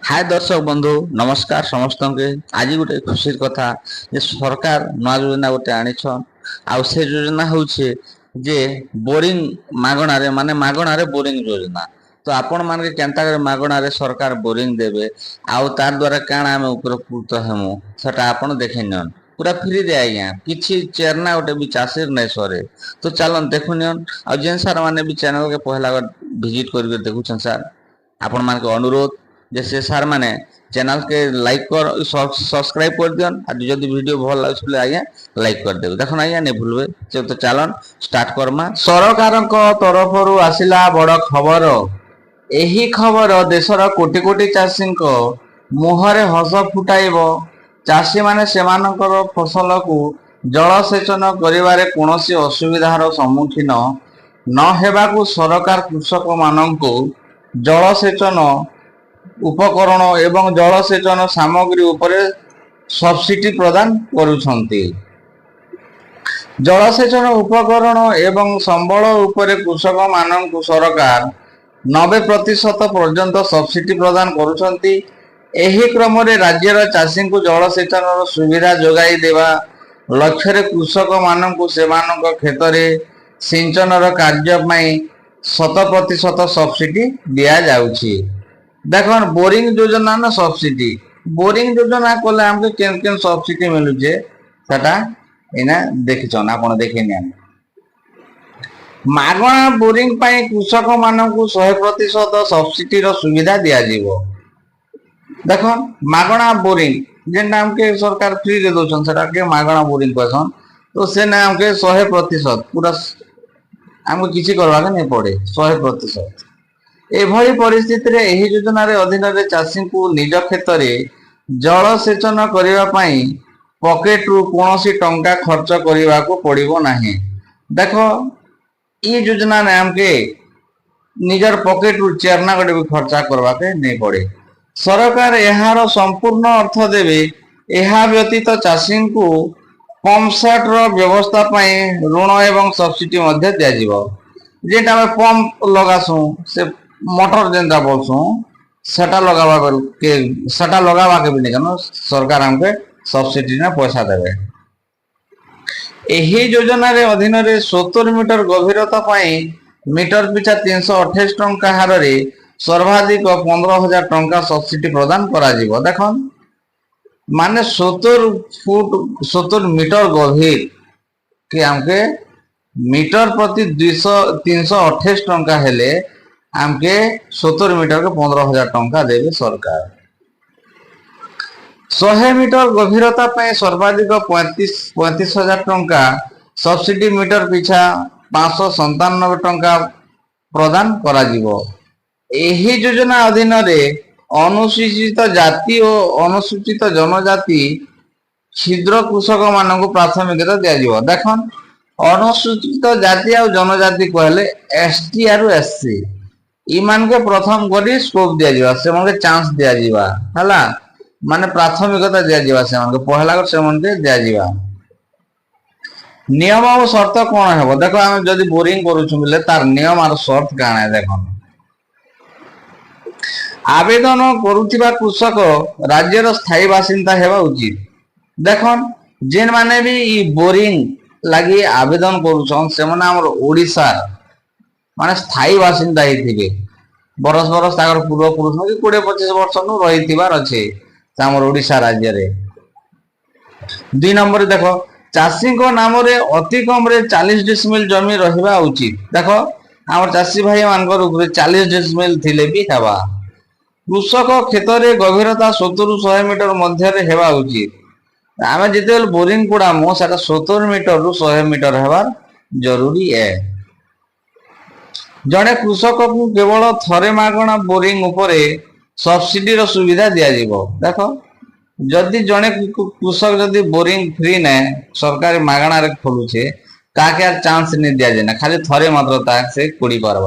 हाय दर्शक बंधु नमस्कार समस्त के आज गोटे खुशी कथा जे सरकार नया योजना गोटे आनिछन आ से योजना होउछे जे बोरिंग मागणारे माने मागणारे बोरिंग योजना। तो आपण मान के केंता करे मागणारे सरकार बोरिंग देबे आउ तार द्वारा काना हम उपकृत हेमु सेटा आपण देखिनन पूरा फ्री दे आज्ञा किछि चेरना गोटे भी चाषीर नहीं सरे। तो चलन देखुनियन आ जेन सार माने भी चैनल के पहला विजिट करके देखुछन सर आपण मान के अनुरोध जैसे सार माने चैनल के लाइक कर सब्सक्राइब कर दियन आ जदि वीडियो भल लागले आज्ञा लाइक कर देबे देखन आज्ञा नहीं भूलबे। तो चलन स्टार्ट करमा। सरकार तरफ आसिला बड़ खबर। एही खबर देशर कोटी कोटी चाषी मुहरे हस फुटाइब। चाषी माने सेमानकर फसल को जलसेचन करिवारे कोनोसी असुविधार सम्मुखीन न हेबाकू सरकार कृषक माननकू जलसेचन उपकरण एवं जलसेचन सामग्री उपरे सब्सिडी प्रदान करुछंती। जलसेचन उपकरण एवं संबल उपरे कृषक माननकू सरकार 90% पर्यंत सब्सिडी प्रदान करुछंती। एही क्रम रे राज्यर चाषी को जलसेचन सुविधा जोगाई देवा लक्ष्य कृषक माननकू सेमानक क्षेत्र सिंचनर कार्य 100% सब्सिडी दिया जाउछि। देखन बोरिंग योजना ना सब्सिडी बोरिंग योजना कोले हमके केन केन सब्सिडी मिलुजे सेटा एना देखिछन आपण देखिनी। मागणा बोरिंग पाई कृषक माननकू 100% सब्सिडी रो सुविधा दिया जीवो। देखन मागणा बोरिंग जेन हमके सरकार फ्री दे दोछन सेटा के मागणा बोरिंग कहसन। तो से ना हमके 100% पूरा हमको किछि करबा के नहीं पड़े 100%। एभली परिस्थिति रे एही योजना रे अधीन रे चाषी को निज क्षेत्र रे जलसेचन करिवा पई पॉकेट रु कोनोसी टंका खर्च करिवा को पड़िबो नाही। देखो ई योजना ने हमके निजर पॉकेट रु चेरना गडे भी खर्चा करवा के नहीं पड़े। सरकार एहार संपूर्ण अर्थ देबे। एहा व्यतीत चाषी को पंप सेट रो व्यवस्था पई ऋण एवं सब्सिडी मध्ये दिया जीवो। जेटा में पंप लगासु से मोटर जेनटा बोलसु सेटा लगावा के भी नहीं जानो सरकार हमके सब्सिडी ना पैसा देबे। एही योजना रे अधीन रे 70 मीटर गभीरता पाई मीटर पिछा 328 टंका हार रे सर्वाधिक 15,000 टंका सब्सिडी प्रदान करा जीवो। देखन माने 70 मीटर गभीर कि हमके मीटर प्रति 328 टंका हेले हमके 70 मीटर के 15,000 टंका देवे सरकार। 100 मीटर गभीरता पे सर्वाधिक 35,000 टंका सब्सिडी मीटर पिछा 597 टंका प्रदान करा जीवो। एही योजना अधीन रे अनुसूचित जाति और अनुसूचित जनजाति क्षुद्र कृषक मानक प्राथमिकता दिया जीवो। देखन अनुसूचित जाति और जनजाति कहले एसटी और एससी इमान के प्रथम करी स्कोप दिया जीवा से मन के चांस दिया जीवा हला माने प्राथमिकता दिया जीवा से मन के पहला कर से मन के दिया जीवा। नियम और शर्त कोन हेबो देखो हम जदी बोरिंग करू छु मिले तार नियम और शर्त काना है। देखो आवेदन करूथिबा कृषक राज्यर स्थायी बासिंदा हेबा उचित। देखन जेन माने भी ई बोरिंग लागि आवेदन करू छन से माने हमर ओडिसा माने स्थायी बासिंदा हिथिबे बरस बरस ताकर पूर्व पुरुष कि 20-25 वर्ष नु रहिथिबार अछि हमर ओडिसा राज्य रे। 2 नंबर देखो चाषी को नाम रे अति कम रे 40 डिसमिल जमी रहिबा उचित। देखो हमर चाषी भाई मानकर ऊपर 40 डिसमिल थिले भी हेबा। कृषक क्षेत्र रे गभीरता 70 रु 100 मीटर मध्य रे हेबा उचित। आमे जेतेल बोरिंग कुडा मो साटा 70 मीटर रु 100 मीटर हेबार जरूरी है। जड़े कृषक को केवल थरे मागणा बोरिंग उपरे सब्सिडी रो सुविधा दिया जीवो। देखो जदि जड़े कृषक जदि बोरिंग फ्री ने सरकारी मागणा रे खोलुछे ताके चांस नहीं दिया जेना खाली थरे मात्र ता से कुड़ी परबा।